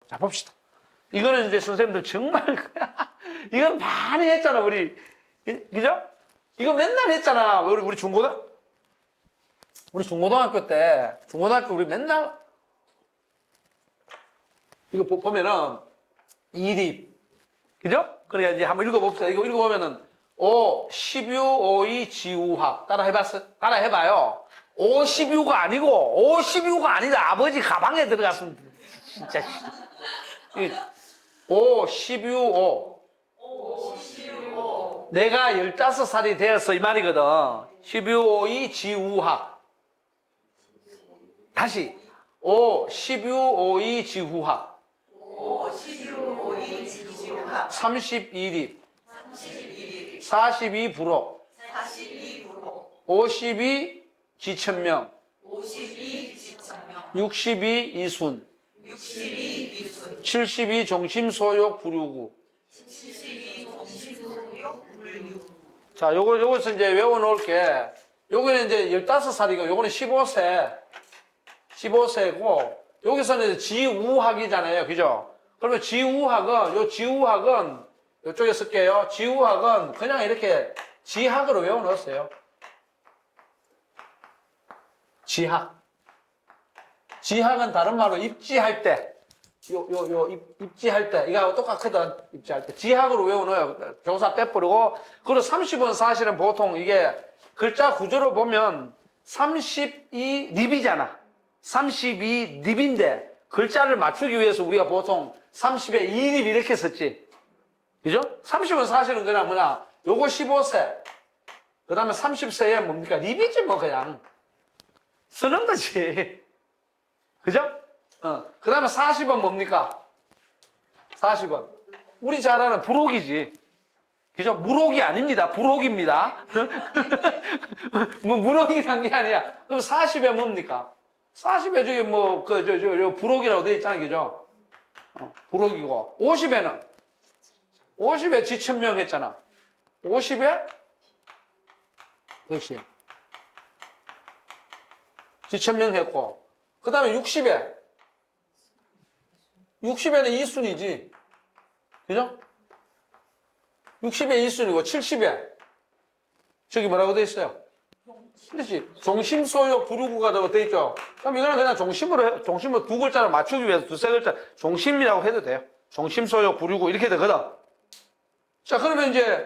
자, 봅시다. 이거는 이제 선생님들 정말, 이건 많이 했잖아, 우리. 그죠? 이거 맨날 했잖아. 우리 중고등학교 때, 우리 맨날, 이거 보면은, 이립. 그죠? 그러니까 이제 한번 읽어봅시다. 이거 읽어보면은, 12 지우학. 따라 해봐요. 12가 아니고, 12가 아니다. 아버지 가방에 들어갔으면, 진짜. 12. 내가 15살이 되었어. 이 말이거든. 12 지우학. 다시. 12 지우학. 32립. 42 부록. 52 지천명. 62 이순. 72 종심소욕 부류구. 자, 요것을 이제 외워놓을게. 요거는 이제 15살이고, 요거는 15세고, 여기서는 이제 지우학이잖아요. 그죠? 그러면 지우학은, 요쪽에 쓸게요. 지우학은 그냥 이렇게 지학으로 외워놓았어요. 지학은 다른 말로 입지할 때, 입지할 때, 이거하고 똑같거든, 입지할 때. 지학으로 외워놓아요. 교사 빼버리고. 그리고 30은 사실은 보통 이게 글자 구조로 보면 32립이잖아. 32립인데, 글자를 맞추기 위해서 우리가 보통 30에 2립 이렇게 썼지. 그죠? 30은 사실은 그냥 요거 15세. 그 다음에 30세에 뭡니까? 립이지 뭐 그냥. 쓰는 거지. 그죠? 그 다음에 40은 뭡니까? 40은. 우리 잘 아는 부록이지. 그죠? 무록이 아닙니다. 부록입니다. 뭐, 무록이란 게 아니야. 그럼 40에 뭡니까? 40에 저기 뭐, 부록이라고 돼 있잖아요. 그죠? 부록이고. 50에 지천명 했잖아. 50에? 역시. 지천명 했고. 그 다음에 60에는 이순이지. 그죠? 60에 이순이고, 70에. 저기 뭐라고 돼 있어요? 그렇지. 종심소욕 부류구가 돼 있죠. 그럼 이거는 그냥 종심으로 두 글자를 맞추기 위해서 두세 글자, 종심이라고 해도 돼요. 종심소욕 부류구 이렇게 되거든. 자, 그러면 이제,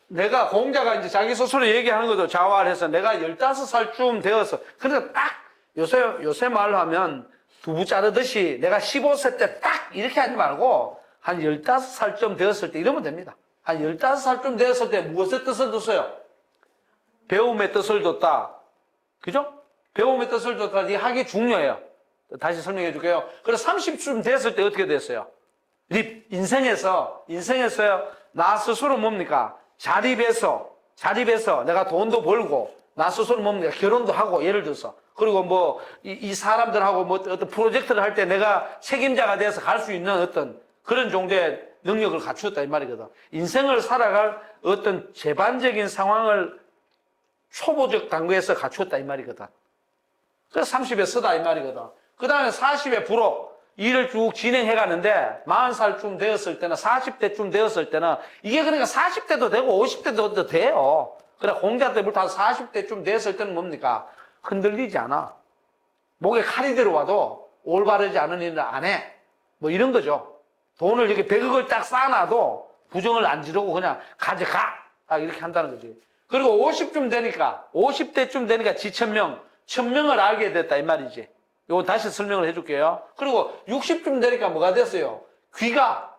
내가, 공자가 이제 자기 스스로 얘기하는 것도 자활해서 내가 15살쯤 되어서, 그러니까 딱, 요새 말로 하면 두부 자르듯이 내가 15세 때 딱 이렇게 하지 말고 한 15살쯤 되었을 때 이러면 됩니다. 한 15살쯤 되었을 때 무엇의 뜻을 뒀어요? 배움의 뜻을 뒀다. 그죠? 배움의 뜻을 뒀다. 이 학이 중요해요. 다시 설명해 줄게요. 그래서 30쯤 됐을 때 어떻게 됐어요? 인생에서 나 스스로 뭡니까? 자립해서 내가 돈도 벌고 나 스스로 뭡니까? 결혼도 하고 예를 들어서 그리고 뭐 이 사람들하고 뭐 어떤 프로젝트를 할 때 내가 책임자가 돼서 갈 수 있는 어떤 그런 정도의 능력을 갖추었다 이 말이거든. 인생을 살아갈 어떤 제반적인 상황을 초보적 단계에서 갖추었다 이 말이거든. 그래서 30에 쓰다 이 말이거든. 그 다음에 40에 부록 일을 쭉 진행해 가는데 40살쯤 되었을 때는 40대쯤 되었을 때는 이게 그러니까 40대도 되고 50대도 돼요. 그래 공자 때부터 40대쯤 되었을 때는 뭡니까? 흔들리지 않아. 목에 칼이 들어와도 올바르지 않은 일을 안 해. 뭐 이런 거죠. 돈을 이렇게 100억을 딱 쌓아놔도 부정을 안 지르고 그냥 가져가. 딱 이렇게 한다는 거지. 그리고 50대쯤 되니까 지천명, 천명을 알게 됐다 이 말이지. 요거 다시 설명을 해줄게요. 그리고 60쯤 되니까 뭐가 됐어요? 귀가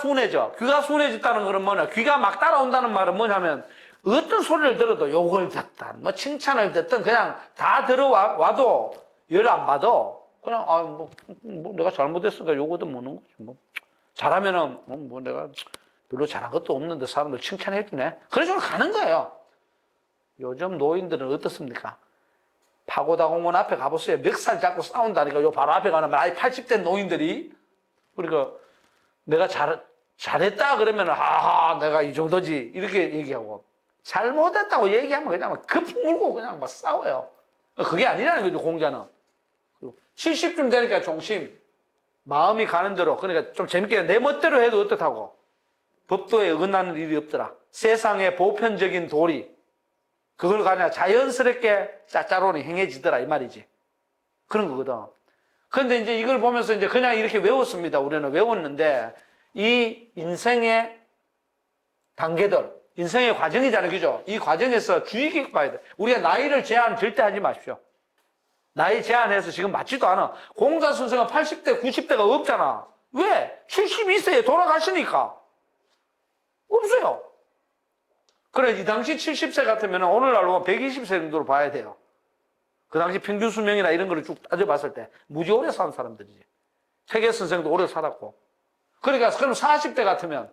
순해져. 귀가 순해졌다는 것은 뭐냐? 귀가 막 따라온다는 말은 뭐냐면 어떤 소리를 들어도 욕을 듣든 뭐 칭찬을 듣든 그냥 다 들어와도 열 안 받아. 그냥 뭐 내가 잘못했으니까 욕 얻어먹는 거지 뭐. 잘하면은 뭐 내가 별로 잘한 것도 없는데 사람들 칭찬해 주네. 그런 식으로 가는 거예요. 요즘 노인들은 어떻습니까? 파고다공원 앞에 가보세요. 멱살 잡고 싸운다니까. 요 바로 앞에 가는 나이 80대 노인들이. 그러니까 내가 잘했다 그러면 하하 내가 이 정도지 이렇게 얘기하고 잘못했다고 얘기하면 그냥 막 급풍 물고 그냥 막 싸워요. 그게 아니라는 거죠. 공자는. 70쯤 되니까 종심 마음이 가는 대로 그러니까 좀 재밌게 내 멋대로 해도 어떻다고 법도에 어긋나는 일이 없더라. 세상의 보편적인 도리 그걸 그냥 자연스럽게 짜짜로니 행해지더라 이 말이지. 그런 거거든. 그런데 이제 이걸 보면서 이제 그냥 이렇게 외웠습니다. 우리는 외웠는데 이 인생의 단계들, 인생의 과정이잖아요. 그죠? 이 과정에서 주의 깊게 봐야 돼. 우리가 나이를 제한 절대 하지 마십시오. 나이 제한해서 지금 맞지도 않아. 공자 선생은 80대, 90대가 없잖아. 왜? 72세에 돌아가시니까. 없어요. 그래, 이 당시 70세 같으면 오늘날로 120세 정도로 봐야 돼요. 그 당시 평균 수명이나 이런 거를 쭉 따져봤을 때 무지 오래 산 사람들이지. 세계 선생도 오래 살았고. 그러니까 그럼 40대 같으면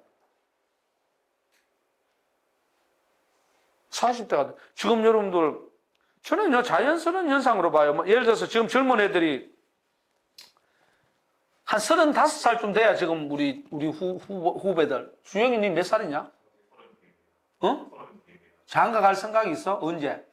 40대가 지금 여러분들 저는 자연스러운 현상으로 봐요. 뭐 예를 들어서 지금 젊은 애들이 한 35살쯤 돼야 지금 우리 후배들. 수영이 니 몇 살이냐? 어? 장가 갈 생각이 있어? 언제?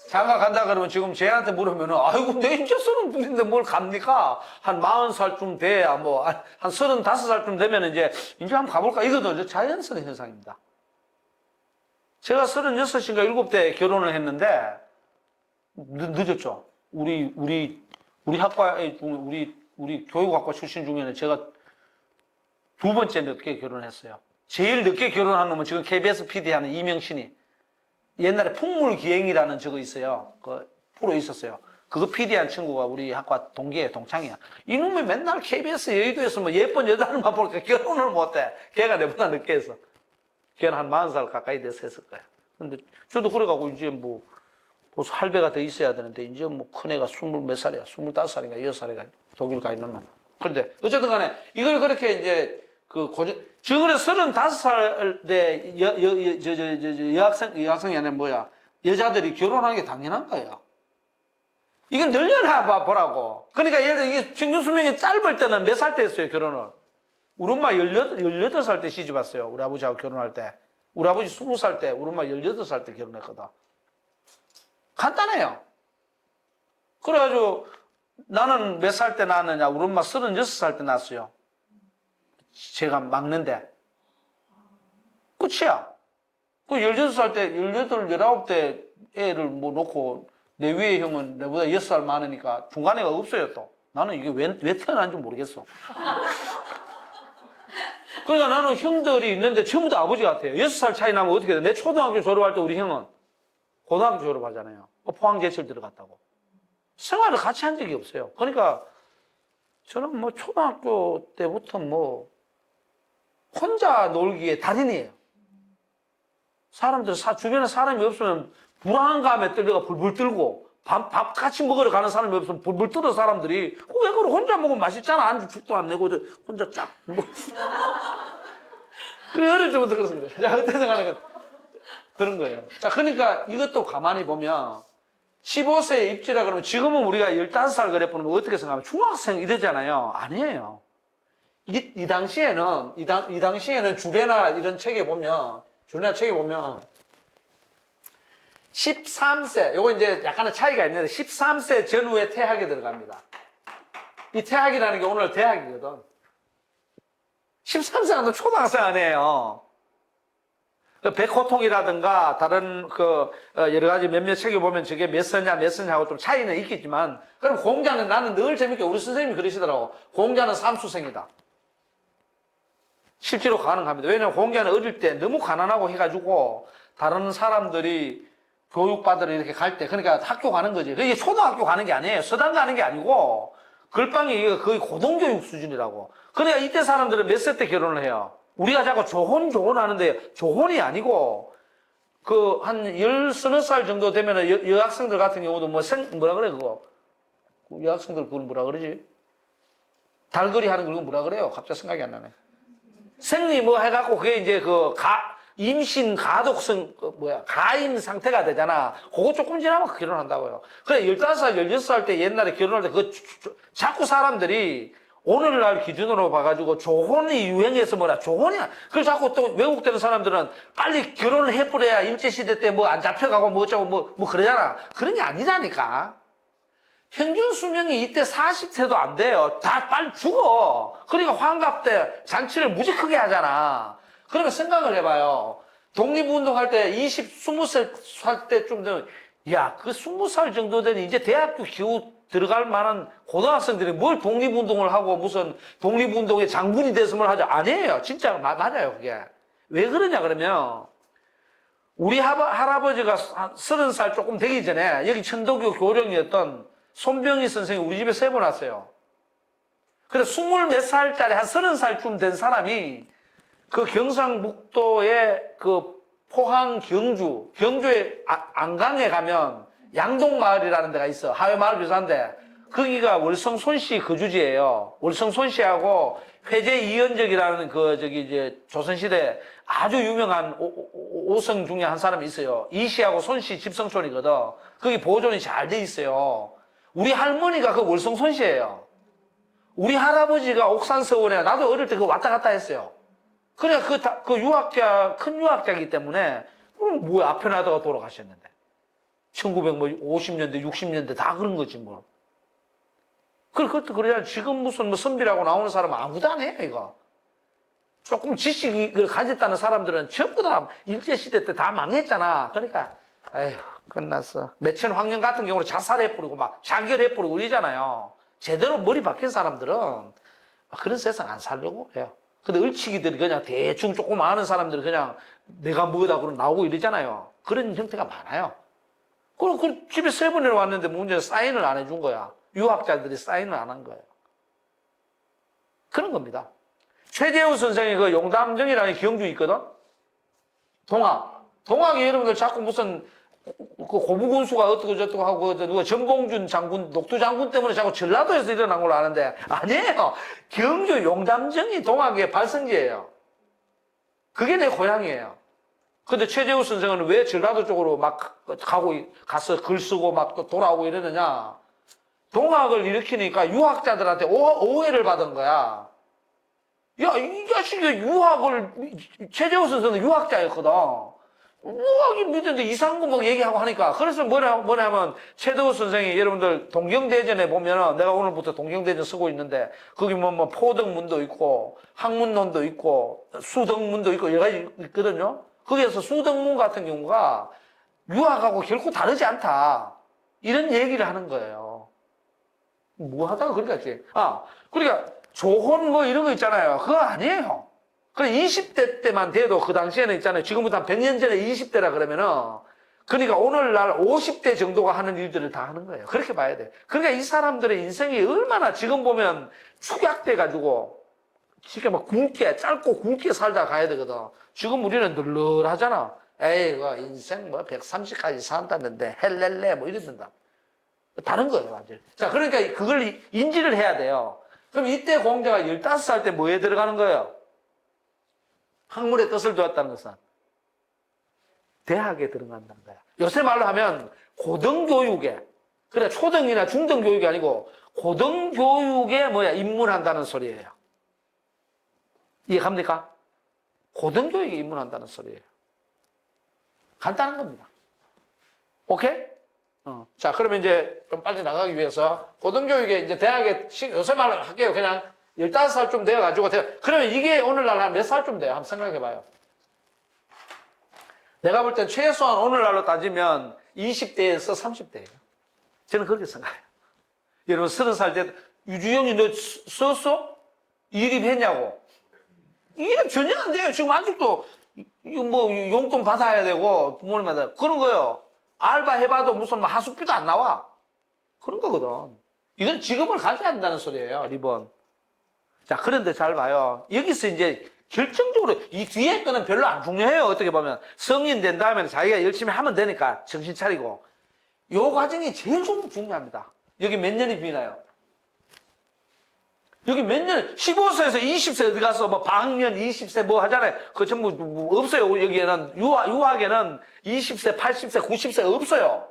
장가 간다 그러면 지금 쟤한테 물으면은 아이고 내 이제 30인데 뭘 갑니까? 한 40살쯤 돼야 뭐 한 35살쯤 되면 이제 한번 가볼까? 이거도 자연스러운 현상입니다. 제가 36인가 7대 결혼을 했는데 늦었죠. 우리 학과에 우리 교육학과 출신 중에는 제가 두 번째 늦게 결혼했어요. 제일 늦게 결혼한 놈은 지금 KBS PD 하는 이명신이 옛날에 풍물기행이라는 저거 있어요. 그 프로 있었어요. 그거 PD한 친구가 우리 학과 동기에 동창이야. 이놈이 맨날 KBS 여의도에서 뭐 예쁜 여자들만 보니까 결혼을 못해. 걔가 내보다 늦게 했어. 걔는 한 40살 가까이 돼서 했을 거야. 근데 저도 그래가고 이제 뭐 벌써 할배가 더 있어야 되는데 이제 뭐 큰애가 20몇 살이야. 25살인가 6살인가 독일 가 있는 놈. 그런데 어쨌든 간에 이걸 그렇게 이제 지금 35살 때 여학생이 아니라 뭐야 여자들이 결혼하는 게 당연한 거예요. 이건 늘려놔 보라고. 그러니까 예를 들어 이게 평균 수명이 짧을 때는 몇 살 때 했어요 결혼을? 우리 엄마 18살 때 시집 왔어요. 우리 아버지하고 결혼할 때. 우리 아버지 20살 때 우리 엄마 18살 때 결혼했거든. 간단해요. 그래가지고 나는 몇 살 때 낳았느냐? 우리 엄마 36살 때 낳았어요. 제가 막는데. 끝이야. 그 16살 때, 18, 19대 애를 뭐 놓고 내 위에 형은 내보다 6살 많으니까 중간에가 없어요 또. 나는 이게 왜 태어난지 모르겠어. 그러니까 나는 형들이 있는데 전부 다 아버지 같아요. 6살 차이 나면 어떻게 돼? 내 초등학교 졸업할 때 우리 형은 고등학교 졸업하잖아요. 포항제철 들어갔다고. 생활을 같이 한 적이 없어요. 그러니까 저는 뭐 초등학교 때부터 뭐 혼자 놀기에 달인이에요. 사람들, 주변에 사람이 없으면 불안감에 떨려가 불불 떨고 밥 같이 먹으러 가는 사람이 없으면 불불 떨어 사람들이 왜 그래 혼자 먹으면 맛있잖아. 안주 죽도 안 내고 혼자 쫙 먹고. 그래 어릴 때부터 그렇습니다. 자, 어떻게 생각하는 거 그런 거예요. 자, 그러니까 이것도 가만히 보면 15세에 입지라 그러면 지금은 우리가 15살 그래 보면 어떻게 생각하면 중학생 이러잖아요. 아니에요. 이 당시에는 주례나 이런 책에 보면 13세, 요거 이제 약간의 차이가 있는데 13세 전후에 태학에 들어갑니다. 이 태학이라는 게 오늘 대학이거든. 13세가 초등학생 아니에요. 백호통이라든가 다른 여러 가지 몇몇 책에 보면 저게 몇 서냐하고 좀 차이는 있겠지만, 그럼 공자는 나는 늘 재밌게 우리 선생님이 그러시더라고. 공자는 삼수생이다. 실제로 가능합니다. 왜냐하면 공자는 어릴 때 너무 가난하고 해가지고 다른 사람들이 교육받으러 이렇게 갈 때, 그러니까 학교 가는 거지. 이게 초등학교 가는 게 아니에요. 서당 가는 게 아니고, 글빵이 거의 고등교육 수준이라고. 그러니까 이때 사람들은 몇 살 때 결혼을 해요? 우리가 자꾸 조혼 하는데, 조혼이 아니고, 한 10서너 살 정도 되면은 여학생들 같은 경우도 뭐라 그래, 그거? 여학생들 그걸 뭐라 그러지? 달거리 하는 걸 뭐라 그래요? 갑자기 생각이 안 나네. 생리 뭐 해갖고 그게 이제 임신 가독성, 가임 상태가 되잖아. 그거 조금 지나면 결혼한다고요. 그래, 15살, 16살 때 옛날에 결혼할 때 자꾸 사람들이 오늘날 기준으로 봐가지고 조혼이 유행해서 조혼이야. 그래서 자꾸 또 외국되는 사람들은 빨리 결혼을 해버려야 일제시대 때 뭐 안 잡혀가고 뭐 어쩌고 뭐 그러잖아. 그런 게 아니라니까. 평균 수명이 이때 40세도 안 돼요. 다 빨리 죽어. 그러니까 환갑 때 잔치를 무지 크게 하잖아. 그러면 생각을 해봐요. 독립운동할 때 20살 때쯤 되면, 야, 20살 정도 되니 이제 대학교 겨우 들어갈 만한 고등학생들이 뭘 독립운동을 하고 무슨 독립운동의 장군이 됐으면 하죠. 아니에요. 진짜 맞아요, 그게. 왜 그러냐, 그러면. 우리 할아버지가 30살 조금 되기 전에 여기 천도교 교령이었던 손병희 선생이 우리 집에 3번 왔어요. 그래서 20몇 살짜리 한 30살쯤 된 사람이 경상북도의 포항 경주의 안강에 가면 양동마을이라는 데가 있어. 하회마을 비슷한데 거기가 월성 손씨 거주지예요. 월성 손씨하고 회제 이연적이라는 이제 조선시대 아주 유명한 오성 중에 한 사람이 있어요. 이씨하고 손씨 집성촌이거든. 거기 보존이 잘 돼 있어요. 우리 할머니가 월성 손씨예요. 우리 할아버지가 옥산서원에 나도 어릴 때 왔다 갔다 했어요. 그러니까 큰 유학자이기 때문에 뭐 앞에 나다가 돌아가셨는데 1950년대 60년대 다 그런 거지 뭐. 그것도 그래야 지금 무슨 선비라고 나오는 사람은 아무도 안 해요 이거. 조금 지식을 가졌다는 사람들은 전부 다 일제시대 때 다 망했잖아. 그러니까 에휴 끝났어. 매천 황령 같은 경우는 자살해버리고 막 자결해버리고 이러잖아요. 제대로 머리 박힌 사람들은 그런 세상 안 살려고 해요. 근데 을치기들이 그냥 대충 조금 아는 사람들은 그냥 내가 뭐다 그러고 나오고 이러잖아요. 그런 형태가 많아요. 그럼 집에 3번이나 왔는데 문제는 사인을 안 해준 거야. 유학자들이 사인을 안 한 거예요. 그런 겁니다. 최재우 선생이 용담정이라는 경주 있거든? 동학이 여러분들 자꾸 무슨 고무군수가 어떻고 저떻고 하고 누가 전봉준 장군, 녹두 장군 때문에 자꾸 전라도에서 일어난 걸로 아는데 아니에요. 경주 용담정이 동학의 발성지예요. 그게 내 고향이에요. 근데 최재우 선생은 왜 전라도 쪽으로 막 가서 글 쓰고 막 또 돌아오고 이러느냐. 동학을 일으키니까 유학자들한테 오해를 받은 거야. 야, 이 자식이 최재우 선생은 유학자였거든. 유학이 믿는데 이상한 거 얘기하고 하니까. 그래서 뭐냐면, 최재우 선생이 여러분들 동경대전에 보면은 내가 오늘부터 동경대전 쓰고 있는데, 거기 뭐 포덕문도 있고, 학문론도 있고, 수덕문도 있고, 여러 가지 있거든요. 거기에서 수덕문 같은 경우가 유학하고 결코 다르지 않다. 이런 얘기를 하는 거예요. 뭐 하다가 그렇게 했지. 그러니까 조혼 뭐 이런 거 있잖아요. 그거 아니에요. 그래 20대 때만 돼도 그 당시에는 있잖아요. 지금부터 한 100년 전에 20대라 그러면은 그러니까 오늘날 50대 정도가 하는 일들을 다 하는 거예요. 그렇게 봐야 돼. 그러니까 이 사람들의 인생이 얼마나 지금 보면 축약돼 가지고 쉽게 막 짧고 굵게 살다 가야 되거든. 지금 우리는 널널하잖아. 에이, 인생 130까지 산다는데 헬렐레 뭐 이러던다. 다른 거예요, 완전. 자, 그러니까 그걸 인지를 해야 돼요. 그럼 이때 공자가 15살 때 뭐에 들어가는 거예요? 학문의 뜻을 두었다는 것은 대학에 들어간다는 거야. 요새 말로 하면 고등교육에, 그래, 초등이나 중등교육이 아니고 고등교육에 입문한다는 소리예요. 이해갑니까? 고등교육에 입문한다는 소리예요. 간단한 겁니다. 오케이? 자, 그러면 이제 좀 빨리 나가기 위해서 고등교육에 이제 대학에 요새 말로 할게요. 그냥 15살쯤 되어가지고 그러면 이게 오늘날 한 몇 살쯤 돼요? 한번 생각해봐요. 내가 볼 땐 최소한 오늘날로 따지면 20대에서 30대예요. 저는 그렇게 생각해요. 여러분 30살 때 유주영이 너 썼어? 이립했냐고? 이립 전혀 안 돼요. 지금 아직도 이거 용돈 받아야 되고 부모님한테 그런 거요. 알바 해봐도 무슨 뭐 하숙비도 안 나와. 그런 거거든. 이건 직업을 가져야 한다는 소리예요, 리본. 자, 그런데 잘 봐요. 여기서 이제 결정적으로 이 뒤에 거는 별로 안 중요해요. 어떻게 보면. 성인 된 다음에는 자기가 열심히 하면 되니까 정신 차리고. 요 과정이 제일 중요합니다. 여기 몇 년이 비나요? 여기 몇 년, 15세에서 20세 어디 가서 뭐 방학년 20세 뭐 하잖아요. 그거 전부 뭐 없어요. 여기에는, 유학에는 20세, 80세, 90세 없어요.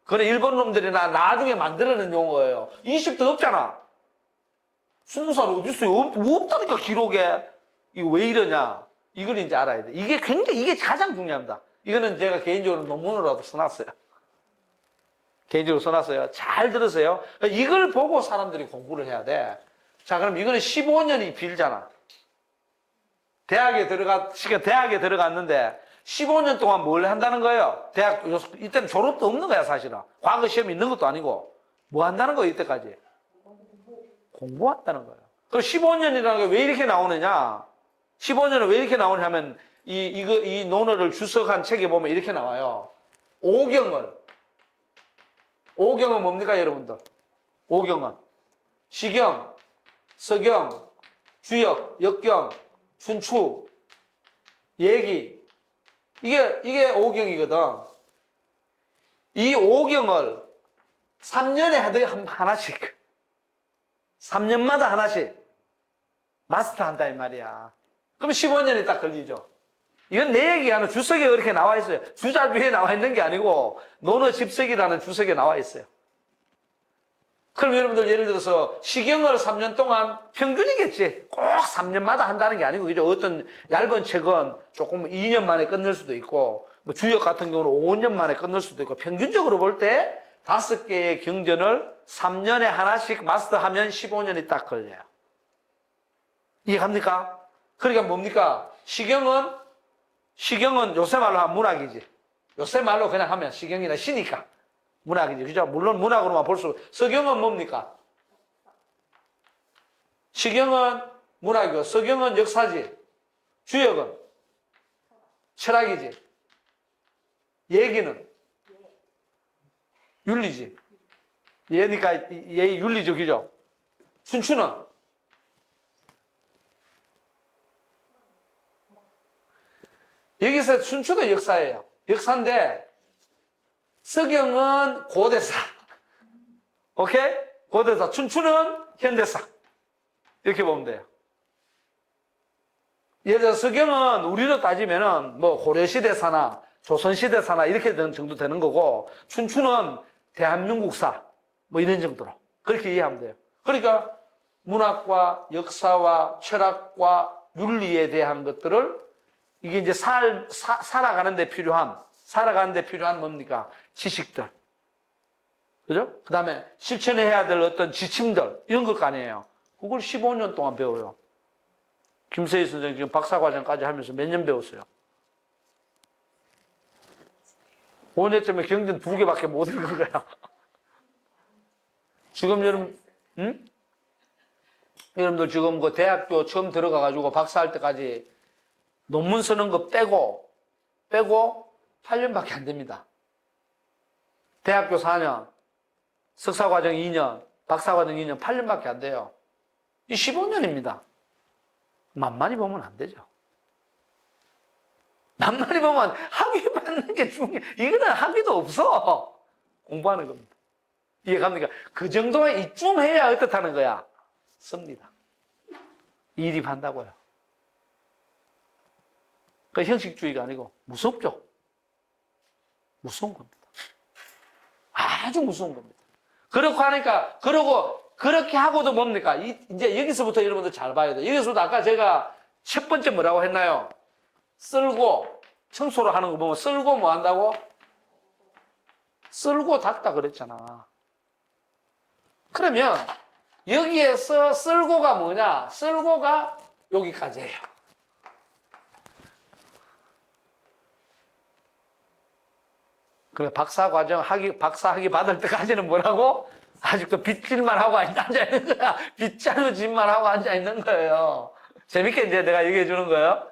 그래, 일본 놈들이나 나중에 만들어낸 용어예요. 20대 없잖아. 20살 어딨어요? 없다니까, 기록에. 이거 왜 이러냐. 이걸 이제 알아야 돼. 이게 굉장히, 이게 가장 중요합니다. 이거는 제가 개인적으로 논문으로라도 써놨어요. 개인적으로 써놨어요. 잘 들으세요. 이걸 보고 사람들이 공부를 해야 돼. 자, 그럼 이거는 15년이 빌잖아. 대학에 들어갔는데 15년 동안 뭘 한다는 거예요? 이때는 졸업도 없는 거야, 사실은. 과거 시험이 있는 것도 아니고. 뭐 한다는 거예요, 이때까지? 공부한다는 거예요. 그럼 15년이라는 게 왜 이렇게 나오느냐? 15년은 왜 이렇게 나오냐면, 이 논어를 주석한 책에 보면 이렇게 나와요. 오경은 뭡니까, 여러분들? 오경은. 시경, 서경, 주역, 역경, 춘추, 얘기. 이게 오경이거든. 이 오경을 3년에 하나씩. 3년마다 하나씩. 마스터 한다, 이 말이야. 그럼 15년이 딱 걸리죠. 이건 내 얘기하는 주석에 이렇게 나와 있어요. 주자주에 나와 있는 게 아니고, 논어 집석이라는 주석에 나와 있어요. 그럼 여러분들 예를 들어서 시경을 3년 동안 평균이겠지. 꼭 3년마다 한다는 게 아니고, 그죠? 어떤 얇은 책은 조금 2년 만에 끝낼 수도 있고, 뭐 주역 같은 경우는 5년 만에 끝낼 수도 있고, 평균적으로 볼 때 5개의 경전을 3년에 하나씩 마스터하면 15년이 딱 걸려요. 이해갑니까? 그러니까 뭡니까? 시경은 요새 말로 하면 문학이지. 요새 말로 그냥 하면 시경이나 시니까. 문학이지. 그죠? 물론 문학으로만 볼 수, 서경은 뭡니까? 시경은 문학이고, 서경은 역사지. 주역은 철학이지. 얘기는 윤리지. 얘니까 얘 윤리죠. 그죠? 춘추는 여기서 춘추도 역사예요. 역사인데, 서경은 고대사. 오케이? 고대사. 춘추는 현대사. 이렇게 보면 돼요. 예를 들어 서경은 우리로 따지면은 뭐 고려시대사나 조선시대사나 이렇게 정도 되는 거고, 춘추는 대한민국사. 뭐 이런 정도로. 그렇게 이해하면 돼요. 그러니까 문학과 역사와 철학과 윤리에 대한 것들을 이게 이제 살아가는 데 필요한 뭡니까? 지식들. 그죠? 그 다음에 실천해야 될 어떤 지침들, 이런 것 아니에요. 그걸 15년 동안 배워요. 김세희 선생님 지금 박사과정까지 하면서 몇 년 배웠어요? 5년쯤에 경전 2개밖에 못 읽은 거야. 지금 여러분들 지금 그 대학교 처음 들어가가지고 박사할 때까지 논문 쓰는 거 빼고 8년밖에 안 됩니다. 대학교 4년, 석사과정 2년, 박사과정 2년, 8년밖에 안 돼요. 이 15년입니다. 만만히 보면 안 되죠. 만만히 보면 학위 받는 게 중요해. 이거는 학위도 없어. 공부하는 겁니다. 이해갑니까? 그 정도만 이쯤 해야 어떻다는 거야? 씁니다. 이립한다고요. 그 형식주의가 아니고 무섭죠? 무서운 겁니다. 아주 무서운 겁니다. 그렇고 하니까, 그렇게 하고도 뭡니까? 이제 여기서부터 여러분들 잘 봐야 돼요. 여기서부터 아까 제가 첫 번째 뭐라고 했나요? 쓸고, 청소를 하는 거 보면 쓸고 뭐 한다고? 쓸고 닦다 그랬잖아. 그러면 여기에서 쓸고가 뭐냐? 쓸고가 여기까지예요. 그래, 박사 학위 받을 때까지는 뭐라고? 아직도 빗질만 하고 앉아있는 거야. 빗자루질만 하고 앉아있는 거예요. 재밌게 이제 내가 얘기해 주는 거예요.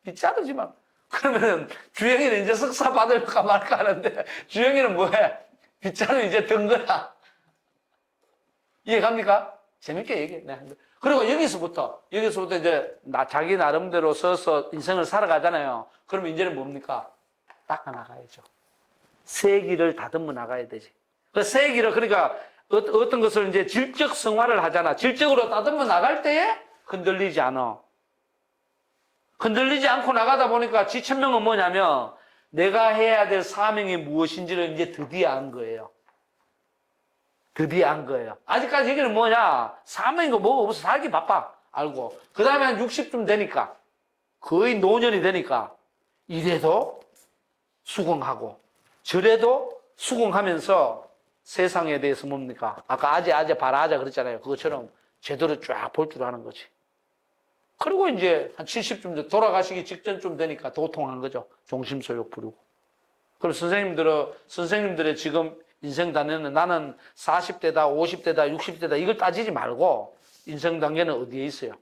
빗자루질만. 그러면은 주영이는 이제 석사 받을까 말까 하는데 주영이는 뭐해? 빗자루 이제 든 거야. 이해갑니까? 재밌게 얘기해. 네. 그리고 여기서부터 이제 자기 나름대로 써서 인생을 살아가잖아요. 그럼 이제는 뭡니까? 닦아나가야죠. 새 길을 다듬어 나가야 되지. 새 길을, 그러니까 어떤 것을 이제 질적 성화를 하잖아. 질적으로 다듬어 나갈 때에 흔들리지 않아. 흔들리지 않고 나가다 보니까 지천명은 뭐냐면 내가 해야 될 사명이 무엇인지를 이제 드디어 안 거예요. 드디어 안 거예요. 아직까지 얘기는 뭐냐? 사명이고 뭐가 없어. 살기 바빠. 알고. 그 다음에 한 60쯤 되니까, 거의 노년이 되니까, 이래도 수긍하고, 저래도 수긍하면서 세상에 대해서 뭡니까? 아까 아재, 바라자 그랬잖아요. 그것처럼 제대로 쫙 볼 줄 아는 거지. 그리고 이제 한 70쯤 돌아가시기 직전쯤 되니까 도통한 거죠. 종심소욕 부리고. 그럼 선생님들의 지금 인생 단계는 나는 40대다, 50대다, 60대다 이걸 따지지 말고 인생 단계는 어디에 있어요?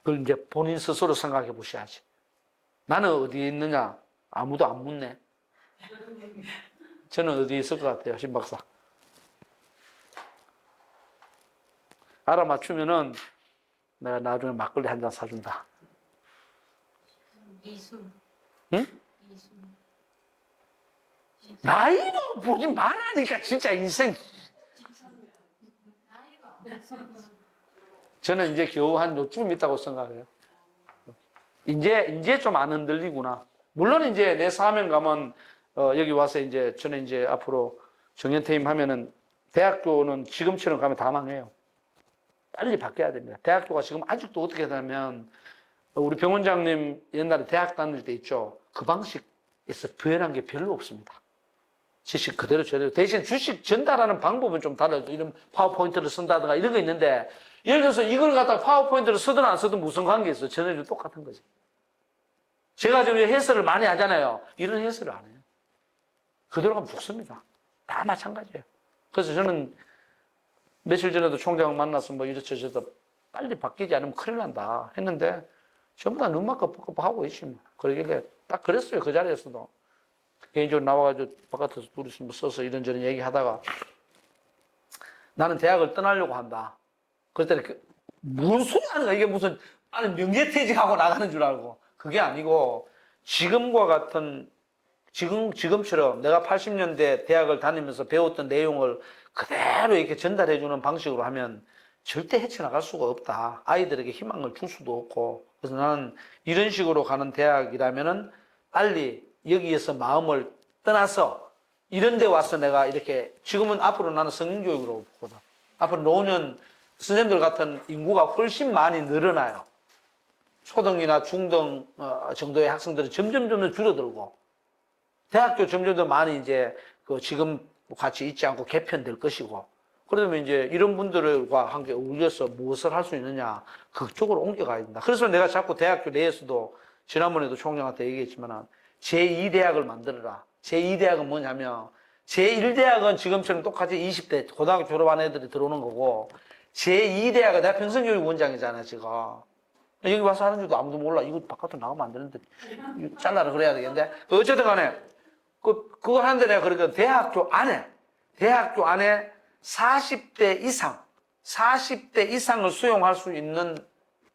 그걸 이제 본인 스스로 생각해 보셔야지. 나는 어디에 있느냐? 아무도 안 묻네. 저는 어디에 있을 것 같아요, 신 박사. 알아맞추면은 내가 나중에 막걸리 한 잔 사준다. 이순. 응? 이순. 나이도 보지 말라니까 진짜 인생. 저는 이제 겨우 한 요쯤 있다고 생각해요. 이제 좀 안 흔들리구나. 물론 이제 내 사명감은 여기 와서 이제 저는 이제 앞으로 정년퇴임 하면은 대학교는 지금처럼 가면 다 망해요. 빨리 바뀌어야 됩니다. 대학교가 지금 아직도 어떻게 하냐면 우리 병원장님 옛날에 대학 다닐 때 있죠. 그 방식에서 변한 게 별로 없습니다. 지식 그대로 제대로. 대신 주식 전달하는 방법은 좀 달라요. 이런 파워포인트를 쓴다든가 이런 거 있는데 예를 들어서 이걸 갖다가 파워포인트를 쓰든 안 쓰든 무슨 관계 있어요? 전해도 똑같은 거지. 제가 지금 해설을 많이 하잖아요. 이런 해설을 안 해요. 그대로 가면 죽습니다. 다 마찬가지예요. 그래서 저는 며칠 전에도 총장을 만나서 뭐 이렇저렇 빨리 바뀌지 않으면 큰일 난다 했는데 전부 다 눈 맞고 하고 있지 뭐. 그러길래 딱 그랬어요. 그 자리에서도. 개인적으로 나와가지고 바깥에서 둘이서 써서 이런저런 얘기하다가 나는 대학을 떠나려고 한다. 그랬더니 무슨 소리 하는 거야? 이게 무슨 나는 명예퇴직하고 나가는 줄 알고. 그게 아니고 지금과 같은 지금처럼 내가 80년대 대학을 다니면서 배웠던 내용을 그대로 이렇게 전달해주는 방식으로 하면 절대 헤쳐나갈 수가 없다. 아이들에게 희망을 줄 수도 없고. 그래서 나는 이런 식으로 가는 대학이라면은 빨리 여기에서 마음을 떠나서 이런 데 와서 내가 이렇게 지금은 앞으로 나는 성인교육으로 보거든. 앞으로 노년 선생님들 같은 인구가 훨씬 많이 늘어나요. 초등이나 중등 정도의 학생들은 점점 줄어들고 대학교 점점 더 많이 이제 그 지금 같이 있지 않고 개편될 것이고 그러면 이제 이런 분들과 함께 어울려서 무엇을 할 수 있느냐 그쪽으로 옮겨가야 된다. 그래서 내가 자꾸 대학교 내에서도 지난번에도 총장한테 얘기했지만 제2대학을 만들어라. 제2대학은 뭐냐면 제1대학은 지금처럼 똑같이 20대 고등학교 졸업한 애들이 들어오는 거고 제2대학은 내가 평생교육원장이잖아 지금. 여기 와서 하는 줄도 아무도 몰라. 이거 바깥으로 나가면 안 되는데 이거 잘라라 그래야 되겠는데 어쨌든 간에 그거 하는데 내가 그러니까 대학교 안에 40대 이상을 수용할 수 있는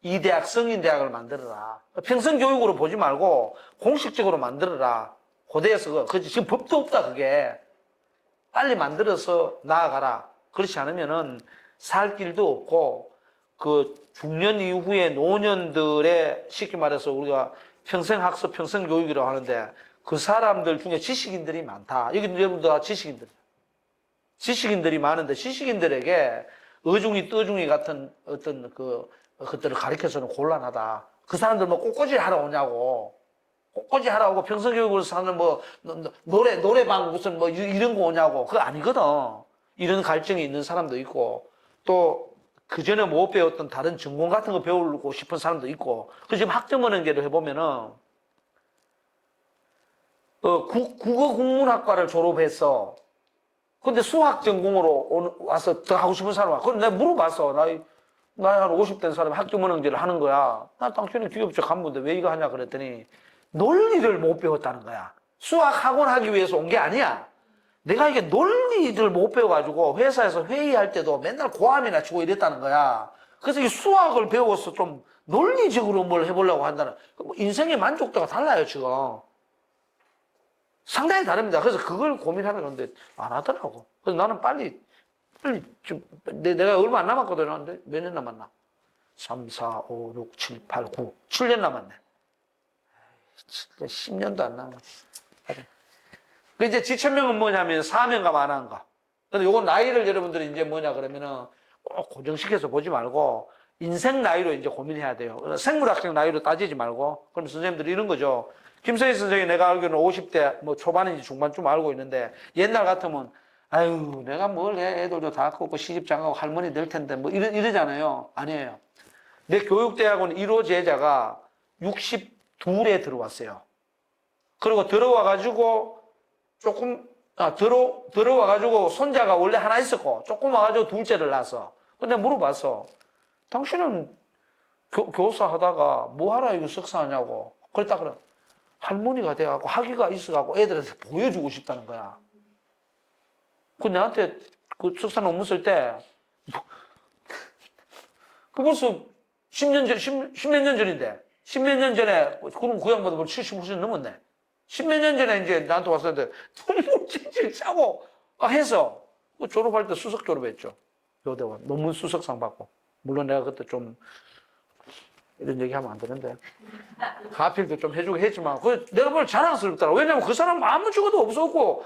이 대학, 성인대학을 만들어라. 평생교육으로 보지 말고 공식적으로 만들어라. 고대에서 지금 법도 없다 그게. 빨리 만들어서 나아가라. 그렇지 않으면은 살 길도 없고 그 중년 이후에 노년들의 쉽게 말해서 우리가 평생학습, 평생교육이라고 하는데 그 사람들 중에 지식인들이 많다. 여기 여러분들 다 지식인들이 많은데 지식인들에게 어중이 떠중이 같은 어떤 그것들을 가르쳐서는 곤란하다. 그 사람들 뭐 꽃꽂이 하러 오냐고. 꽃꽂이 하러 오고 평생교육으로 사는 뭐 노래방 무슨 뭐 이런 거 오냐고. 그거 아니거든. 이런 갈증이 있는 사람도 있고 또 그 전에 못 배웠던 다른 전공 같은 거 배우고 싶은 사람도 있고. 그 지금 학점 연계를 해보면은 국어 국문학과를 졸업해서 근데 수학 전공으로 와서 더 하고 싶은 사람 와. 그럼 내가 물어봤어. 나이 한 50 된 사람이 학교 문항제를 하는 거야. 나 당신은 기업체 간부인데 왜 이거 하냐 그랬더니 논리를 못 배웠다는 거야. 수학 학원 하기 위해서 온 게 아니야. 내가 이게 논리를 못 배워가지고 회사에서 회의할 때도 맨날 고함이나 치고 이랬다는 거야. 그래서 이 수학을 배워서 좀 논리적으로 뭘 해보려고 한다는, 인생의 만족도가 달라요, 지금. 상당히 다릅니다. 그래서 그걸 고민하는 건데 안 하더라고. 그래서 나는 빨리 좀, 내가 얼마 안 남았거든. 근데 몇 년 남았나? 3, 4, 5, 6, 7, 8, 9, 7년 남았네. 10년도 안 남았어. 그 이제 지천명은 뭐냐면 사명감 안 한 거. 근데 요건 나이를 여러분들이 이제 뭐냐 그러면은 꼭 고정시켜서 보지 말고 인생 나이로 이제 고민해야 돼요. 생물학적 나이로 따지지 말고. 그럼 선생님들이 이런 거죠. 김서희 선생이 내가 알기로는 50대 뭐 초반인지 중반쯤 알고 있는데 옛날 같으면 아유 내가 뭘 해 애들도 다 컸고 시집 장가고 할머니 될 텐데 뭐 이러잖아요. 아니에요. 내 교육대학원 1호 제자가 62에 들어왔어요. 그리고 들어와가지고 조금 들어와가지고 손자가 원래 하나 있었고 조금 와가지고 둘째를 낳았어. 근데 물어봤어. 당신은 교사 하다가 뭐하라 이거 석사하냐고. 그랬다 그래. 할머니가 돼갖고 학위가 있어갖고 애들한테 보여주고 싶다는 거야. 그 내한테 그 석사 논문 쓸 때, 그 벌써 10몇 년 전인데, 10몇 년 전에, 그럼 그 양반도 70% 넘었네. 10몇 년 전에 이제 나한테 왔었는데, 논문 찔찔 짜고 해서, 졸업할 때 수석 졸업했죠. 교대원. 논문 수석상 받고. 물론 내가 그때 좀, 이런 얘기 하면 안 되는데. 가필도 좀 해주고 했지만, 내가 뭘 자랑스럽더라. 왜냐면 그 사람은 아무 죽어도 없었고,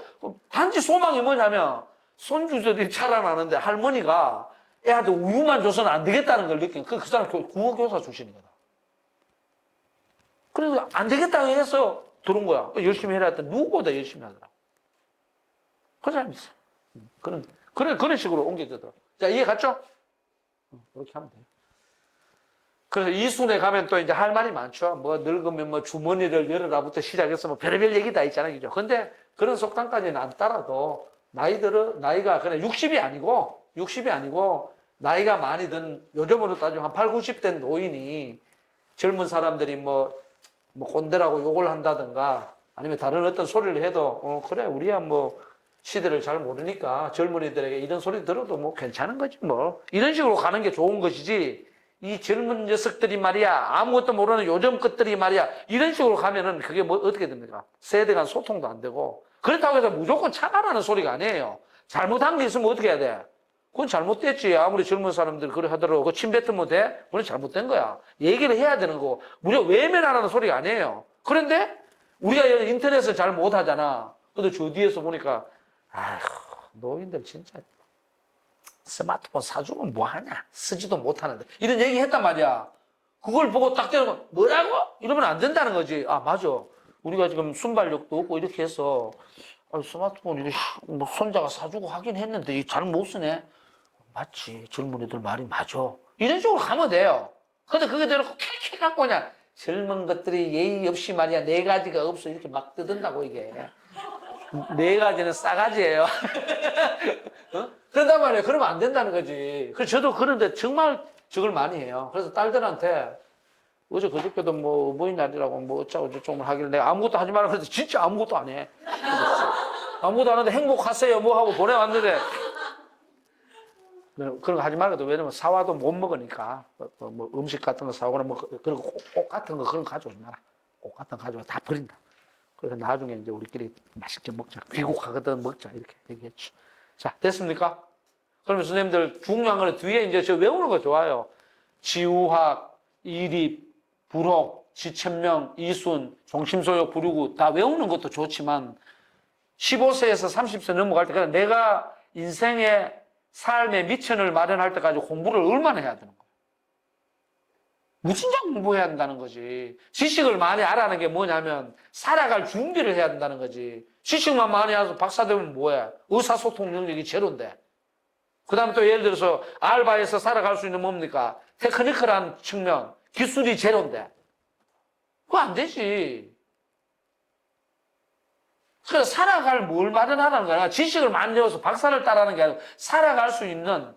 단지 소망이 뭐냐면, 손주들이 자라나는데 할머니가 애한테 우유만 줘서는 안 되겠다는 걸 느낀 그 사람 국어교사 출신이거든. 그래서 안 되겠다고 해서 들어온 거야. 열심히 해라 했더니 누구보다 열심히 하더라. 그 사람이 있어. 그런 식으로 옮겨지더라. 자, 이해 갔죠? 그렇게 하면 돼요. 그래서 이순에 가면 또 이제 할 말이 많죠. 뭐 늙으면 뭐 주머니를 열어라부터 시작해서 뭐 별의별 얘기 다 있잖아요. 그죠? 근데 그런 속담까지는 안 따라도 나이가 그냥 60이 아니고 나이가 많이 든 요즘으로 따지면 한 8, 90 된 노인이 젊은 사람들이 뭐 꼰대라고 욕을 한다든가 아니면 다른 어떤 소리를 해도 그래 우리야 뭐 시대를 잘 모르니까 젊은이들에게 이런 소리 들어도 뭐 괜찮은 거지 뭐 이런 식으로 가는 게 좋은 것이지 이 젊은 녀석들이 말이야 아무것도 모르는 요즘 것들이 말이야 이런 식으로 가면은 그게 뭐 어떻게 됩니까? 세대 간 소통도 안 되고 그렇다고 해서 무조건 차가라는 소리가 아니에요. 잘못한 게 있으면 어떻게 해야 돼? 그건 잘못됐지. 아무리 젊은 사람들 그래 하더라도 그거 침 뱉으면 돼? 그건 잘못된 거야. 얘기를 해야 되는 거고 무조건 외면하라는 소리가 아니에요. 그런데 우리가 인터넷을 잘 못하잖아. 근데 저 뒤에서 보니까 아휴 노인들 진짜 스마트폰 사주면 뭐하냐? 쓰지도 못하는데 이런 얘기 했단 말이야. 그걸 보고 딱 때리면 뭐라고? 이러면 안 된다는 거지. 아 맞아. 우리가 지금 순발력도 없고 이렇게 해서 스마트폰 이렇게 뭐 손자가 사주고 하긴 했는데 잘 못 쓰네. 맞지. 젊은이들 말이 맞아. 이런 식으로 가면 돼요. 근데 그게 대놓고 캬캬 갖고 그냥 젊은 것들이 예의 없이 말이야 네 가지가 없어 이렇게 막 뜯은다고 이게. 네 가지는 싸가지예요. 어? 그런단 말이에요. 그러면 안 된다는 거지. 그래서 저도 그런데 정말 저걸 많이 해요. 그래서 딸들한테 어제 그저께도 뭐 어버이날이라고 뭐 어쩌고 저쩌고 하길래 내가 아무것도 하지 마라 그래서 진짜 아무것도 안 해. 아무것도 안 하는데 행복하세요 뭐 하고 보내왔는데 그런 거 하지 말아도 왜냐면 사와도 못 먹으니까 뭐 음식 같은 거 사오거나 뭐 그런 꽃 같은 거 그런 거 가져오지 마라. 꽃 같은 거 가져와 다 버린다. 그래서 나중에 이제 우리끼리 맛있게 먹자. 귀국하거든 먹자 이렇게 얘기했죠. 자 됐습니까? 그러면 선생님들 중요한 거는 뒤에 이제 저 외우는 거 좋아요. 지우학, 이립, 불혹, 지천명, 이순, 종심소욕, 부류구 다 외우는 것도 좋지만 15세에서 30세 넘어갈 때 그냥 내가 인생의 삶의 미천을 마련할 때까지 공부를 얼마나 해야 되는 거야? 무진장 공부해야 한다는 거지. 지식을 많이 알아는 게 뭐냐면 살아갈 준비를 해야 된다는 거지. 지식만 많이 알아서 박사 되면 뭐해? 의사소통 능력이 제로인데. 그 다음에 또 예를 들어서 알바에서 살아갈 수 있는 뭡니까? 테크니컬한 측면, 기술이 제로인데. 그거 안 되지. 그래서 살아갈 뭘 마련하라는 거야. 지식을 많이 배워서 박사를 따라하는 게 아니라 살아갈 수 있는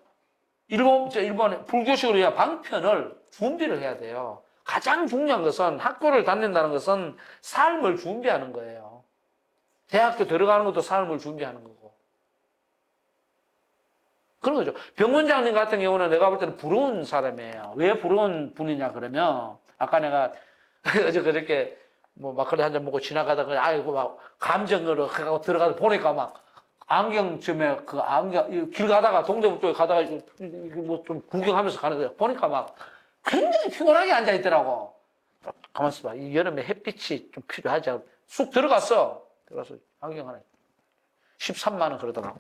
일본의 불교식으로 해야 방편을 준비를 해야 돼요. 가장 중요한 것은 학교를 다닌다는 것은 삶을 준비하는 거예요. 대학교 들어가는 것도 삶을 준비하는 거고. 그런 거죠. 병 원장님 같은 경우는 내가 볼 때는 부러운 사람이에요. 왜 부러운 분이냐 그러면 아까 내가 어제 그저께 뭐 막걸리 한 잔 먹고 지나가다가 아이고 막 감정으로 해가고 들어가서 보니까 막 안경점에 그 안경 길 가다가 동대문 쪽에 가다가 뭐 좀 구경하면서 가는 거예요. 보니까 막 굉장히 피곤하게 앉아 있더라고. 가만 있어봐. 이 여름에 햇빛이 좀 필요하지. 쑥 들어가서 안경 하나 13만 원 그러더라고.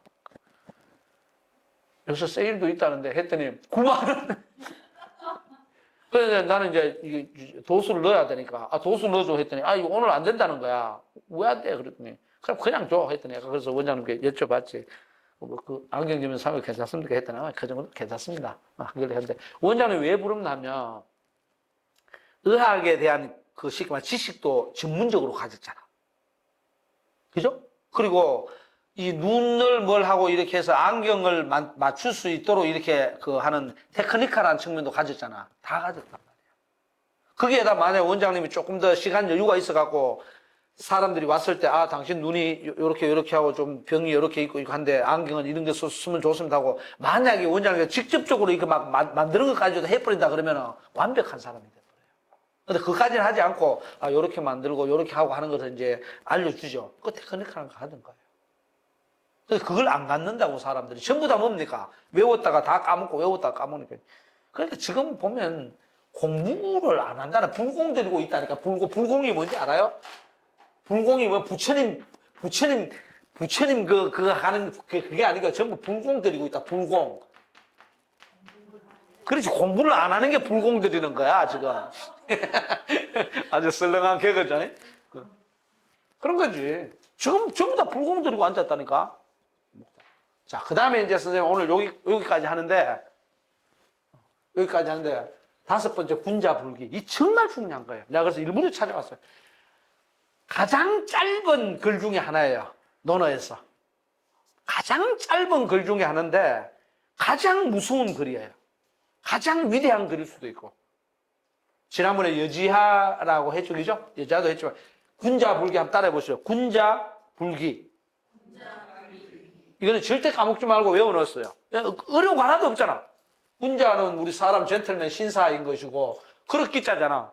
여기서 세일도 있다는데 했더니 9만 원. 그래서 나는 이제 도수를 넣어야 되니까 도수 넣어줘 했더니 이거 오늘 안 된다는 거야. 왜 안 돼? 그랬더니 그럼 그냥 줘 했더니 그래서 원장님께 여쭤봤지. 그 안경점에서 사면 괜찮습니까? 했더니 그 정도 괜찮습니다. 그걸 했는데 원장님 왜 부르냐 하면 의학에 대한 그 지식도 전문적으로 가졌잖아. 그죠? 그리고 이 눈을 뭘 하고 이렇게 해서 안경을 맞출 수 있도록 이렇게 그 하는 테크니컬한 측면도 가졌잖아. 다 가졌단 말이야. 거기에다 만약 원장님이 조금 더 시간 여유가 있어갖고 사람들이 왔을 때 당신 눈이 요렇게 하고 좀 병이 요렇게 있고 한데 안경은 이런 게 쓰면 좋습니다 하고 만약에 원장님이 직접적으로 이렇게 막 만드는 것까지도 해버린다 그러면 완벽한 사람이 돼버려요. 근데 그까지는 하지 않고 요렇게 만들고 요렇게 하고 하는 것을 이제 알려주죠. 그 테크니컬한 거 하는 거예요. 그래서 그걸 안 갖는다고 사람들이 전부 다 뭡니까? 외웠다가 다 까먹고 외웠다가 까먹으니까. 그러니까 지금 보면 공부를 안 한다는 불공 들고 있다니까. 불공이 뭔지 알아요? 불공이 뭐 부처님 그거 하는 그게 아니고 전부 불공 들이고 있다. 불공. 그렇지 공부를 안 하는 게 불공 들이는 거야 지금. 아주 썰렁한 개그잖아요. 그런 거지. 지금 전부 다 불공 들이고 앉았다니까. 자, 그 다음에 이제 선생님 오늘 여기까지 하는데, 다섯 번째 군자불기. 이 정말 중요한 거예요. 내가 그래서 일부러 찾아왔어요. 가장 짧은 글 중에 하나예요. 논어에서. 가장 짧은 글 중에 하나인데, 가장 무서운 글이에요. 가장 위대한 글일 수도 있고. 지난번에 여지하라고 했죠, 그죠? 여지하도 했지만, 군자불기 한번 따라해 보시죠. 군자불기. 이거는 절대 까먹지 말고 외워놓았어요. 어려운 거 하나도 없잖아. 군자는 우리 사람 젠틀맨 신사인 것이고, 그릇 기자잖아.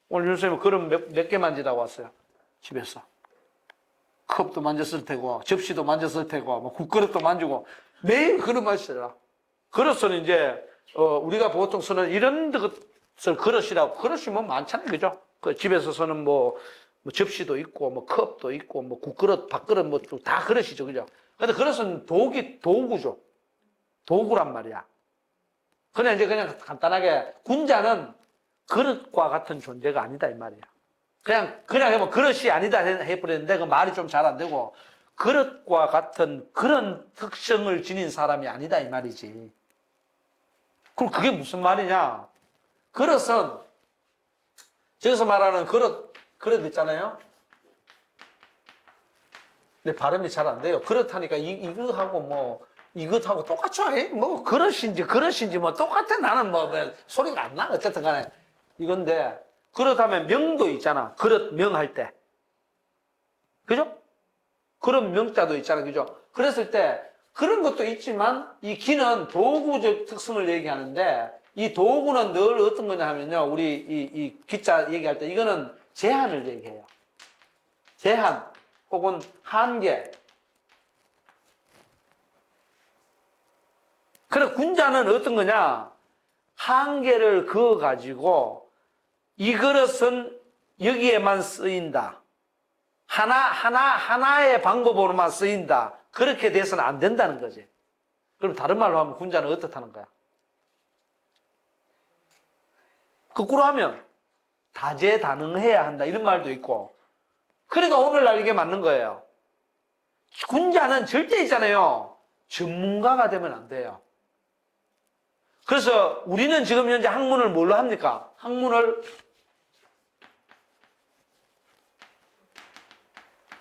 오늘 윤수님은 그릇 몇 개 만지다 왔어요. 집에서. 컵도 만졌을 테고, 접시도 만졌을 테고, 뭐 국그릇도 만지고, 매일 그릇 마시더라. 그릇은 이제, 우리가 보통 쓰는 이런 것을 그릇이라고, 그릇이 뭐 많잖아요. 그죠? 그 집에서 쓰는 뭐 접시도 있고, 뭐 컵도 있고, 뭐 국그릇, 밥그릇 뭐 다 그릇이죠. 그죠? 근데 그릇은 도구죠. 도구란 말이야. 그냥 이제 그냥 간단하게 군자는 그릇과 같은 존재가 아니다 이 말이야. 그냥 해면 그릇이 아니다 해버렸는데 그 말이 좀 잘 안 되고 그릇과 같은 그런 특성을 지닌 사람이 아니다 이 말이지. 그럼 그게 무슨 말이냐? 그릇은 저기서 말하는 그릇 있잖아요. 근데 발음이 잘 안 돼요. 그렇다니까 이거하고 뭐 이것하고 똑같죠. 뭐 그릇인지 뭐 똑같아. 나는 뭐 소리가 안 나. 어쨌든 간에 이건데 그렇다면 명도 있잖아. 그릇 명할 때. 그죠? 그릇 명자도 있잖아. 그죠? 그랬을 때 그런 것도 있지만 이 기는 도구적 특성을 얘기하는데 이 도구는 늘 어떤 거냐 하면요. 우리 이 기자 얘기할 때 이거는 제한을 얘기해요. 제한 혹은 한계. 그래 군자는 어떤 거냐? 한계를 그어가지고 이 그릇은 여기에만 쓰인다. 하나의 방법으로만 쓰인다. 그렇게 돼서는 안 된다는 거지. 그럼 다른 말로 하면 군자는 어떻다는 거야? 거꾸로 하면 다재다능해야 한다. 이런 말도 있고. 그러니까 오늘날 이게 맞는 거예요. 군자는 절대 있잖아요. 전문가가 되면 안 돼요. 그래서 우리는 지금 현재 학문을 뭘로 합니까? 학문을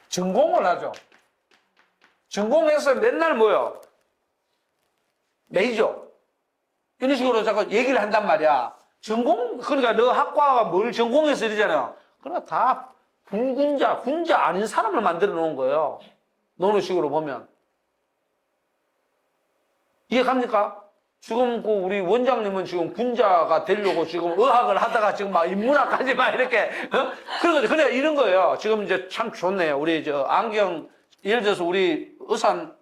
전공을 하죠. 전공해서 맨날 뭐요? 메이저. 이런 식으로 자꾸 얘기를 한단 말이야. 전공, 그러니까 너 학과가 뭘 전공해서 이러잖아요. 그러나 다 군자 아닌 사람을 만들어 놓은 거예요. 노는 식으로 보면. 이해 갑니까? 지금 그 우리 원장님은 지금 군자가 되려고 지금 의학을 하다가 지금 막 인문학까지 막 이렇게, 그러거든요. 그래, 이런 거예요. 지금 이제 참 좋네요. 우리 저 안경, 예를 들어서 우리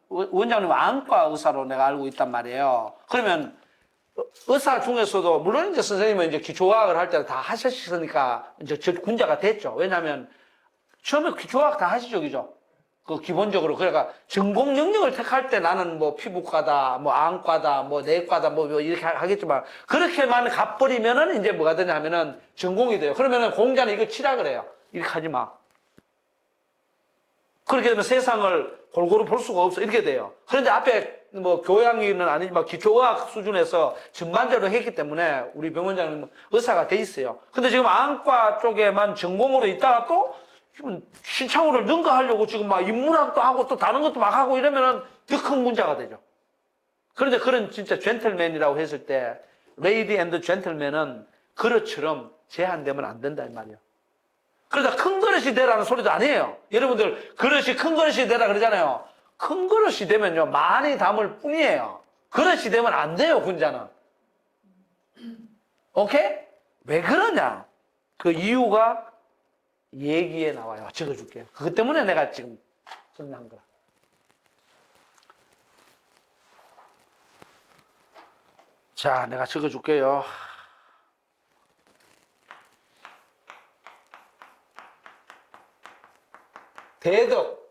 원장님은 안과 의사로 내가 알고 있단 말이에요. 그러면 의사 중에서도, 물론 이제 선생님은 이제 기초의학을 할 때는 다 하셨으니까 이제 군자가 됐죠. 왜냐면 처음에 기초의학 다 하시죠, 그죠? 그 기본적으로. 그러니까 전공 영역을 택할 때 나는 뭐 피부과다, 뭐 안과다, 뭐 내과다, 뭐 이렇게 하겠지만 그렇게만 가버리면은 이제 뭐가 되냐 하면은 전공이 돼요. 그러면은 공자는 이거 치라 그래요. 이렇게 하지 마. 그렇게 되면 세상을 골고루 볼 수가 없어. 이렇게 돼요. 그런데 앞에 뭐 교양이는 아니지만 기초의학 수준에서 전반적으로 했기 때문에 우리 병원장님은 의사가 돼 있어요. 근데 지금 안과 쪽에만 전공으로 있다가 또 지금 신창호를 능가하려고 지금 막 인문학도 하고 또 다른 것도 막 하고 이러면은 더 큰 문제가 되죠. 그런데 그런 진짜 젠틀맨이라고 했을 때, 레이디 앤드 젠틀맨은 그릇처럼 제한되면 안 된다 이 말이에요. 그러다 큰 그릇이 되라는 소리도 아니에요. 여러분들 그릇이 큰 그릇이 되라 그러잖아요. 큰 그릇이 되면요 많이 담을 뿐이에요. 그릇이 되면 안 돼요, 군자는. 오케이? 왜 그러냐? 그 이유가 얘기에 나와요. 적어줄게요. 그것 때문에 내가 지금 설명한 거야. 자, 내가 적어줄게요. 대덕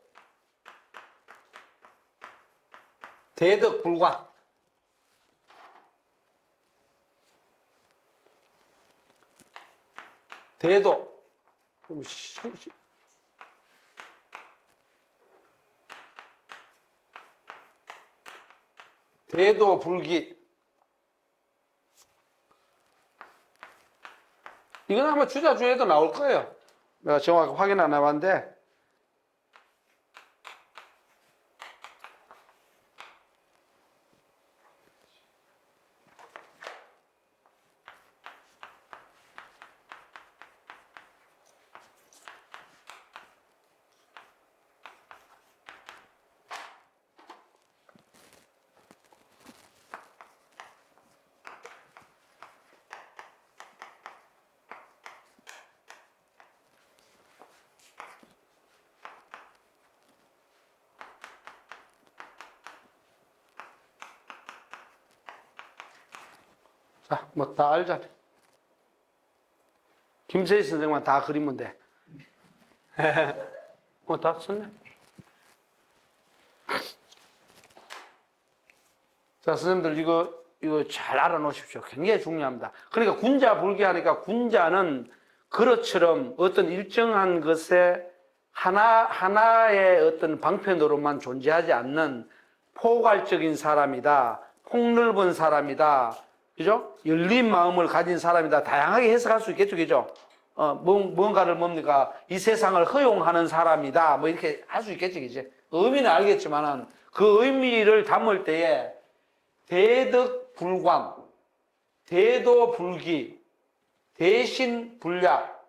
불관. 대도. 대도 불기. 이건 아마 주자주에도 나올 거예요. 내가 정확히 확인 안 해봤는데. 자, 뭐 다 알잖아. 김세희 선생만 다 그리면 돼. 뭐 다 썼네. 자, 선생님들 이거 잘 알아놓으십시오. 굉장히 중요합니다. 그러니까 군자 불기하니까 군자는 그릇처럼 어떤 일정한 것에 하나의 어떤 방편으로만 존재하지 않는 포괄적인 사람이다. 폭넓은 사람이다. 그죠? 열린 마음을 가진 사람이다. 다양하게 해석할 수 있겠죠. 그죠? 뭔가를 뭡니까? 이 세상을 허용하는 사람이다. 뭐 이렇게 할 수 있겠죠. 그지? 의미는 알겠지만은 그 의미를 담을 때에 대덕불광, 대도불기, 대신불약,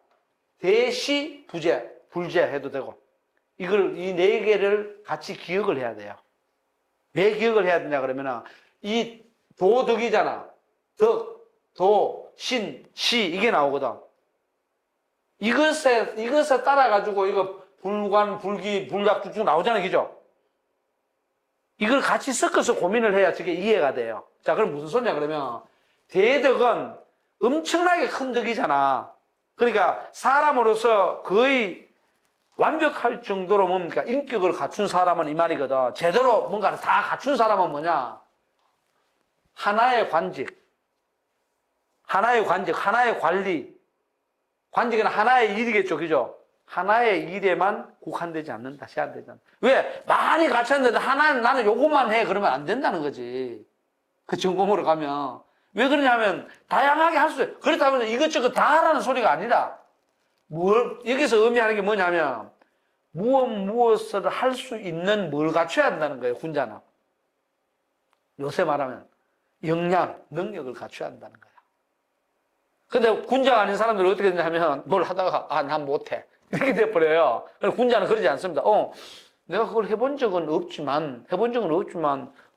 대시부재 해도 되고, 이 네 개를 같이 기억을 해야 돼요. 왜 기억을 해야 되냐 그러면은 이 도덕이잖아. 덕, 도, 신, 시 이게 나오거든. 이것에 따라가지고 이거 불관, 불기, 불약 쭉 나오잖아요. 그죠? 이걸 같이 섞어서 고민을 해야 저게 이해가 돼요. 자, 그럼 무슨 소리냐 그러면 대덕은 엄청나게 큰 덕이잖아. 그러니까 사람으로서 거의 완벽할 정도로 뭡니까? 인격을 갖춘 사람은 이 말이거든. 제대로 뭔가를 다 갖춘 사람은 뭐냐? 하나의 관직, 하나의 관리. 관직은 하나의 일이겠죠. 그죠? 하나의 일에만 국한되지 않는다. 제한되지 않는다. 왜? 많이 갖췄는데 하나는 나는 요것만 해. 그러면 안 된다는 거지. 그 전공으로 가면. 왜 그러냐면 다양하게 할 수 있어요. 그렇다면 이것저것 다 하라는 소리가 아니라 여기서 의미하는 게 뭐냐면 무엇을 할 수 있는 뭘 갖춰야 한다는 거예요. 군자는. 요새 말하면. 역량, 능력을 갖춰야 한다는 거야. 근데 군자가 아닌 사람들은 어떻게 되냐면 뭘 하다가 난 못해. 이렇게 돼버려요. 군자는 그러지 않습니다. 내가 그걸 해본 적은 없지만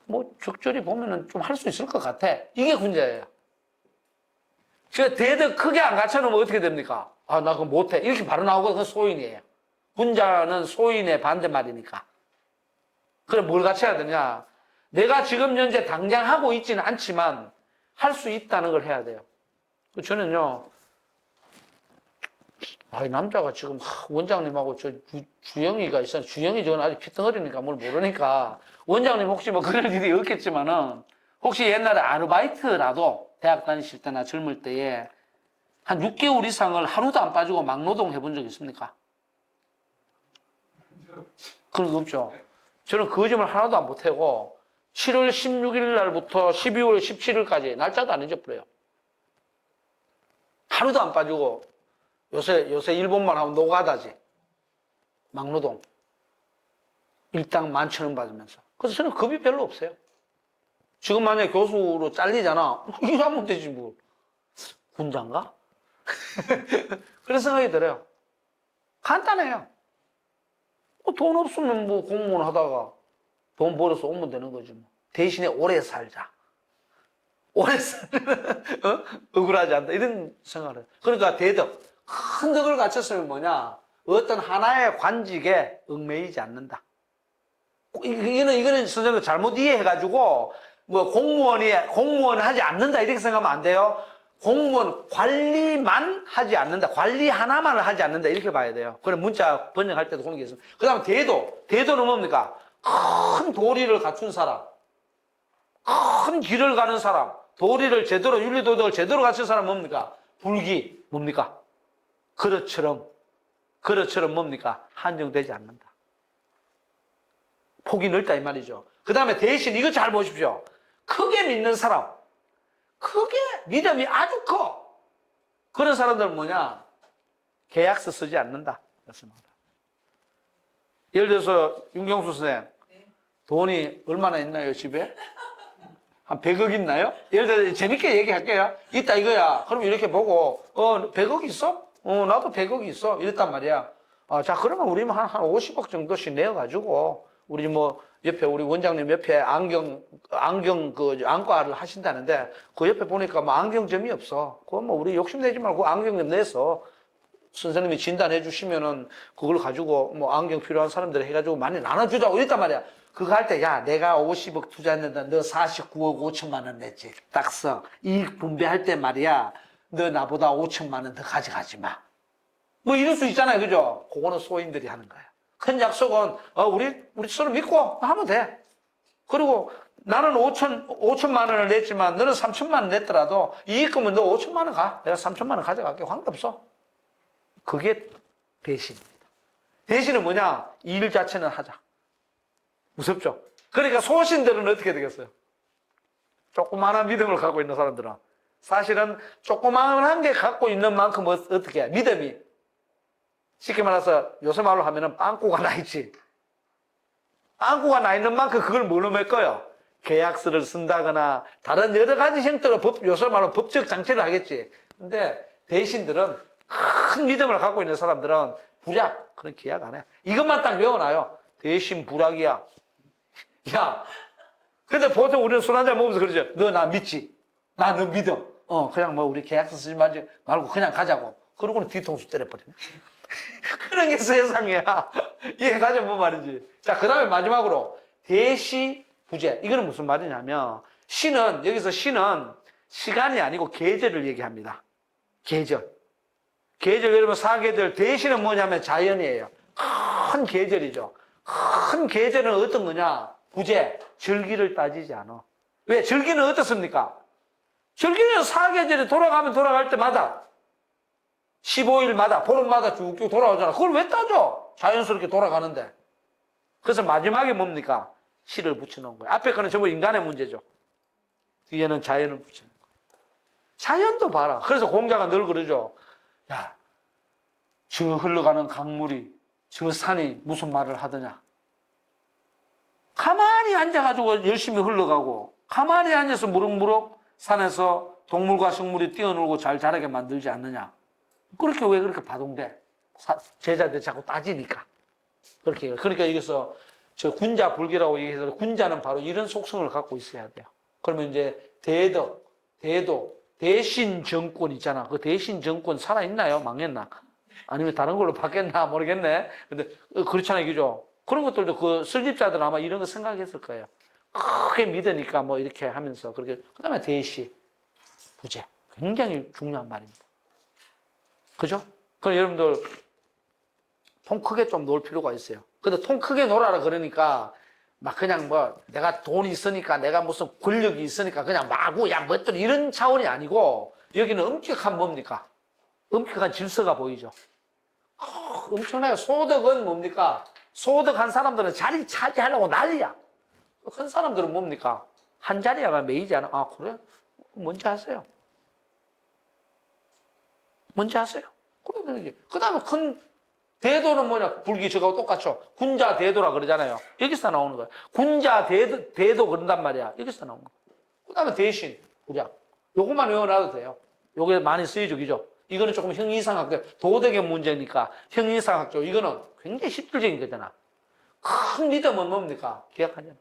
뭐 적절히 보면은 좀 할 수 있을 것 같아. 이게 군자예요. 제가 대덕 크게 안 갖춰놓으면 어떻게 됩니까? 나 그거 못해. 이렇게 바로 나오고 그건 소인이에요. 군자는 소인의 반대말이니까. 그럼 뭘 갖춰야 되냐? 내가 지금 현재 당장 하고 있지는 않지만 할 수 있다는 걸 해야 돼요. 저는요, 이 남자가 지금 원장님하고 주영이가 있어요. 주영이 저는 아직 피덩어리니까 뭘 모르니까 원장님 혹시 뭐 그럴 일이 없겠지만은 혹시 옛날에 아르바이트라도 대학 다니실 때나 젊을 때에 한 6개월 이상을 하루도 안 빠지고 막노동 해본 적 있습니까? 그런 거 없죠. 저는 거짓말 하나도 안 보태고 7월 16일 날부터 12월 17일까지 날짜도 안 잊어버려요. 하루도 안 빠지고 요새 일본만 하면 노가다지. 막노동. 일당 11,000원 받으면서. 그래서 저는 겁이 별로 없어요. 지금 만약에 교수로 잘리잖아. 일하면 되지 뭐. 군자인가? 그런 생각이 들어요. 간단해요. 돈 없으면 뭐 공무원 하다가 돈 벌어서 오면 되는 거지 뭐. 대신에 오래 살자. 오래 살면 억울하지 않다. 이런 생각을 해요. 그러니까 대덕. 큰 덕을 갖췄으면 뭐냐? 어떤 하나의 관직에 얽매이지 않는다. 이거는 선생님 잘못 이해해가지고 뭐 공무원 하지 않는다 이렇게 생각하면 안 돼요. 공무원 관리만 하지 않는다. 관리 하나만을 하지 않는다. 이렇게 봐야 돼요. 그럼 문자 번역할 때도 그런 게 있습니다. 그 다음에 대도는 뭡니까? 큰 도리를 갖춘 사람. 큰 길을 가는 사람. 도리를 제대로, 윤리도덕을 제대로 갖춘 사람 뭡니까? 불기. 뭡니까? 그릇처럼 뭡니까? 한정되지 않는다. 폭이 넓다 이 말이죠. 그 다음에 대신 이거 잘 보십시오. 크게 믿는 사람. 크게 믿음이 아주 커. 그런 사람들은 뭐냐? 계약서 쓰지 않는다. 그렇습니다. 예를 들어서 윤경수 선생 돈이 얼마나 있나요 집에? 한 100억 있나요? 예를 들어서 재밌게 얘기할게요. 있다 이거야. 그럼 이렇게 보고 100억 있어? 나도 100억이 있어. 이랬단 말이야. 자 그러면 우리 한 50억 정도씩 내어가지고 우리 뭐 옆에 우리 원장님 옆에 안과를 하신다는데 그 옆에 보니까 뭐 안경점이 없어. 그거 뭐 우리 욕심내지 말고 안경점 내서 선생님이 진단해 주시면은 그걸 가지고 뭐 안경 필요한 사람들 해가지고 많이 나눠주자고 이랬단 말이야. 그거 할 때 야 내가 50억 투자했는데 너 49억 5천만 원 냈지. 딱 써. 이익 분배할 때 말이야. 너 나보다 5천만 원 더 가져가지 마. 뭐 이럴 수 있잖아요. 그죠? 그거는 소인들이 하는 거야. 큰 약속은 우리 서로 믿고 하면 돼. 그리고 나는 5천만 원을 냈지만 너는 3천만 원 냈더라도 이익금은 너 5천만 원 가. 내가 3천만 원 가져갈게. 관계없어. 그게 대신입니다. 대신은 뭐냐? 일 자체는 하자. 무섭죠? 그러니까 소신들은 어떻게 되겠어요? 조그마한 믿음을 갖고 있는 사람들은 사실은 조그마한 게 갖고 있는 만큼 어떻게 해? 믿음이 쉽게 말해서 요새 말로 하면은 빵꾸가 나 있지. 빵꾸가 나 있는 만큼 그걸 뭘로 메꿔요? 계약서를 쓴다거나 다른 여러 가지 형태로 요새 말로 법적 장치를 하겠지. 근데 대신들은 큰 믿음을 갖고 있는 사람들은 불약 그런 계약 안 해. 이것만 딱 외워놔요. 대신 불약이야. 야, 근데 보통 우리는 술 한잔 먹으면서 그러죠. 너 나 믿지? 나 너 믿어. 그냥 뭐 우리 계약서 쓰지 말고 그냥 가자고. 그러고는 뒤통수 때려버리네. 그런 게 세상이야. 이해가죠? 뭐 말인지. 자, 그 다음에 마지막으로 대시 부재. 이거는 무슨 말이냐면 여기서 신은 시간이 아니고 계절을 얘기합니다. 계절 여러분 사계절. 대시는 뭐냐면 자연이에요. 큰 계절이죠. 큰 계절은 어떤 거냐? 부재, 절기를 따지지 않아. 왜? 절기는 어떻습니까? 절기는 사계절이 돌아갈 때마다 15일마다, 보름마다 쭉쭉 돌아오잖아. 그걸 왜 따져? 자연스럽게 돌아가는데. 그래서 마지막에 뭡니까? 시를 붙여놓은 거예요. 앞에 거는 전부 인간의 문제죠. 뒤에는 자연을 붙여놓은 거예요. 자연도 봐라. 그래서 공자가 늘 그러죠. 야, 저 흘러가는 강물이, 저 산이 무슨 말을 하더냐. 가만히 앉아가지고 열심히 흘러가고, 가만히 앉아서 무럭무럭 산에서 동물과 식물이 뛰어놀고 잘 자라게 만들지 않느냐. 그렇게 왜 그렇게 파동돼? 제자들 자꾸 따지니까. 그렇게. 그러니까 여기서 저 군자 불교라고 얘기해서 군자는 바로 이런 속성을 갖고 있어야 돼요. 그러면 이제 대도, 대신 정권 있잖아. 그 대신 정권 살아있나요? 망했나? 아니면 다른 걸로 바뀌었나? 모르겠네. 근데 그렇잖아요. 그죠? 그런 것들도 그 설립자들은 아마 이런 거 생각했을 거예요. 크게 믿으니까 뭐 이렇게 하면서 그렇게. 그 다음에 대시, 부재. 굉장히 중요한 말입니다. 그죠? 그럼 여러분들 통 크게 좀 놓을 필요가 있어요. 근데 통 크게 놓으라 그러니까 막 그냥 뭐 내가 돈이 있으니까 내가 무슨 권력이 있으니까 그냥 마구 야 뭐또 이런 차원이 아니고 여기는 엄격한 뭡니까? 엄격한 질서가 보이죠. 엄청나요. 소득은 뭡니까? 소득한 사람들은 자리 차지하려고 난리야. 큰 사람들은 뭡니까? 한 자리야가 매이지 않아. 아 그래? 뭔지 아세요? 뭔지 아세요? 그러면 그 다음에 큰 대도는 뭐냐? 불기 저하고 똑같죠. 군자 대도라 그러잖아요. 여기서 나오는 거야. 군자 대도 그런단 말이야. 여기서 나오는 거야. 그 다음에 대신, 구약. 요것만 외워놔도 돼요. 요게 많이 쓰이죠, 그죠? 이거는 조금 형이상학적, 도덕의 문제니까 형이상학적. 이거는 굉장히 실질적인 거잖아. 큰 믿음은 뭡니까? 기억하잖아.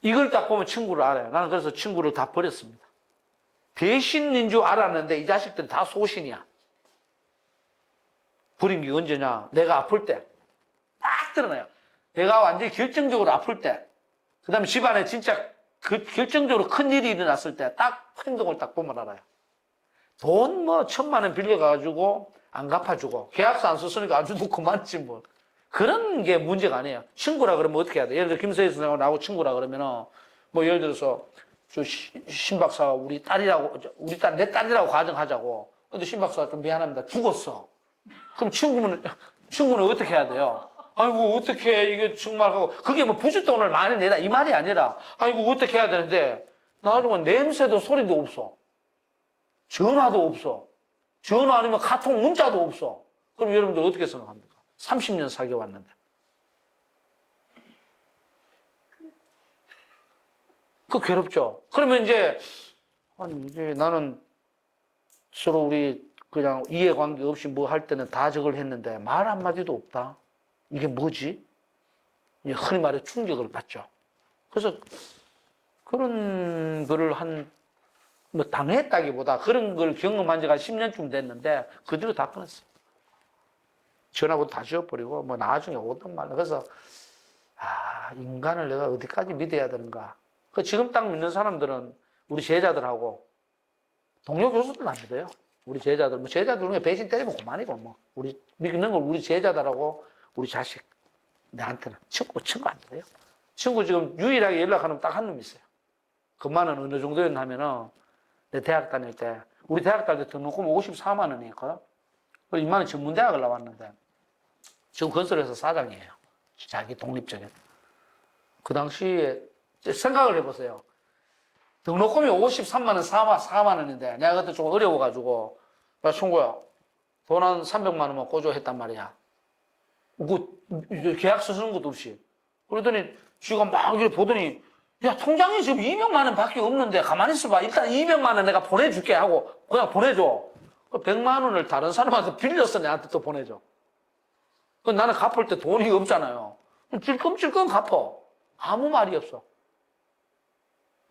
이걸 딱 보면 친구를 알아요. 나는 그래서 친구를 다 버렸습니다. 대신인 줄 알았는데 이 자식들은 다 소신이야. 버린 게 언제냐? 내가 아플 때. 딱 드러나요. 내가 완전히 결정적으로 아플 때. 그 다음에 집안에 진짜 결정적으로 큰 일이 일어났을 때 딱 행동을 딱 보면 알아요. 돈 뭐 1,000만 원 빌려가지고 안 갚아주고 계약서 안 썼으니까 아주 그만지 뭐. 그런 게 문제가 아니에요. 친구라 그러면 어떻게 해야 돼? 예를 들어 김서희 선생하고 나하고 친구라 그러면은 뭐 예를 들어서 신 박사가 우리 딸이라고 우리 딸 내 딸이라고 가정하자고. 근데 신 박사가 좀 미안합니다. 죽었어. 그럼 친구는 어떻게 해야 돼요? 아이고, 어떻게, 이게 정말 하고, 그게 뭐 부잣돈을 많이 내다, 이 말이 아니라, 아이고, 어떻게 해야 되는데, 나중에 냄새도 소리도 없어. 전화도 없어. 전화 아니면 카톡 문자도 없어. 그럼 여러분들 어떻게 생각합니까? 30년 사귀어왔는데. 그 괴롭죠? 그러면 이제, 아니, 이제 나는 서로 우리 그냥 이해관계 없이 뭐 할 때는 다 저걸 했는데 말 한마디도 없다. 이게 뭐지? 흔히 말해 충격을 받죠. 그래서 그런 거를 뭐 당했다기보다 그런 걸 경험한 지가 10년쯤 됐는데 그 뒤로 다 끊었어요. 전화번호 다 지워버리고 뭐 나중에 오던 말로. 그래서 인간을 내가 어디까지 믿어야 되는가. 지금 딱 믿는 사람들은 우리 제자들하고 동료 교수들 안 믿어요. 우리 제자들, 뭐 제자들 중에 배신 때리면 그만이고, 뭐. 우리 믿는 걸 우리 제자들하고 우리 자식. 내한테는 친구 안 돼요. 친구 지금 유일하게 연락하는 딱 한 놈 있어요. 그만은 어느 정도였나 하면은 내 대학 다닐 때, 우리 대학 다닐 때 등록금 54만 원이었거든. 그리고 이만원 전문대학을 나왔는데, 지금 건설회사 사장이에요. 자기 독립적인. 그 당시에 생각을 해보세요. 등록금이 53만 원, 4만 원인데 내가 그때 좀 어려워가지고 야 친구야 돈 한 300만 원만 꿔줘 했단 말이야. 계약서 쓰는 것도 없이. 그러더니 지가 막 이렇게 보더니 야 통장에 지금 200만 원 밖에 없는데 가만히 있어봐. 일단 200만 원 내가 보내줄게 하고 그냥 보내줘. 100만 원을 다른 사람한테 빌려서 내한테 또 보내줘. 나는 갚을 때 돈이 없잖아요. 찔끔찔끔 갚어. 아무 말이 없어.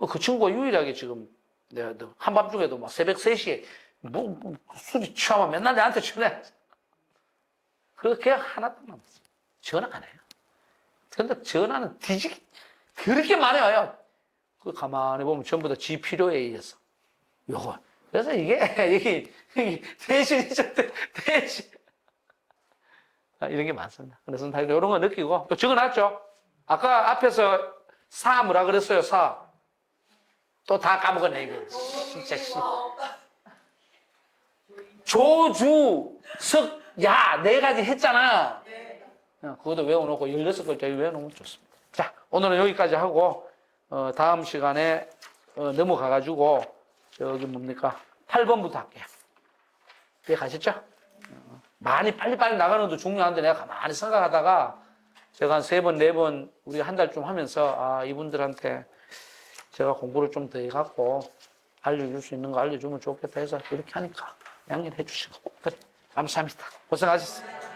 그 친구가 유일하게 지금 내가 한밤중에도 막 새벽 3시에 술이 취하면 맨날 내한테 전화해. 그렇게 하나도 남았어. 전화 안 해요. 근데 전화는 그렇게 많이 와요. 가만히 보면 전부 다 지 필요에 의해서. 요거. 그래서 이게 대신이죠, 대신. 이런 게 많습니다. 그래서 다 이런 거 느끼고. 또 적어놨죠? 아까 앞에서 사 뭐라 그랬어요, 사. 또 다 까먹었네, 이거. 진짜, 조주, 석, 야, 4가지 했잖아. 그것도 외워놓고 16글자 외워놓으면 좋습니다. 자, 오늘은 여기까지 하고, 다음 시간에, 넘어가가지고, 저기 뭡니까? 8번부터 할게요. 이해 가셨죠? 많이 빨리빨리 나가는 것도 중요한데 내가 가만히 생각하다가 제가 한 3번, 4번 우리 한 달쯤 하면서, 이분들한테 제가 공부를 좀 더 해갖고 알려줄 수 있는 거 알려주면 좋겠다 해서 이렇게 하니까 양해를 해주시고. 그래, 감사합니다. 고생하셨어요.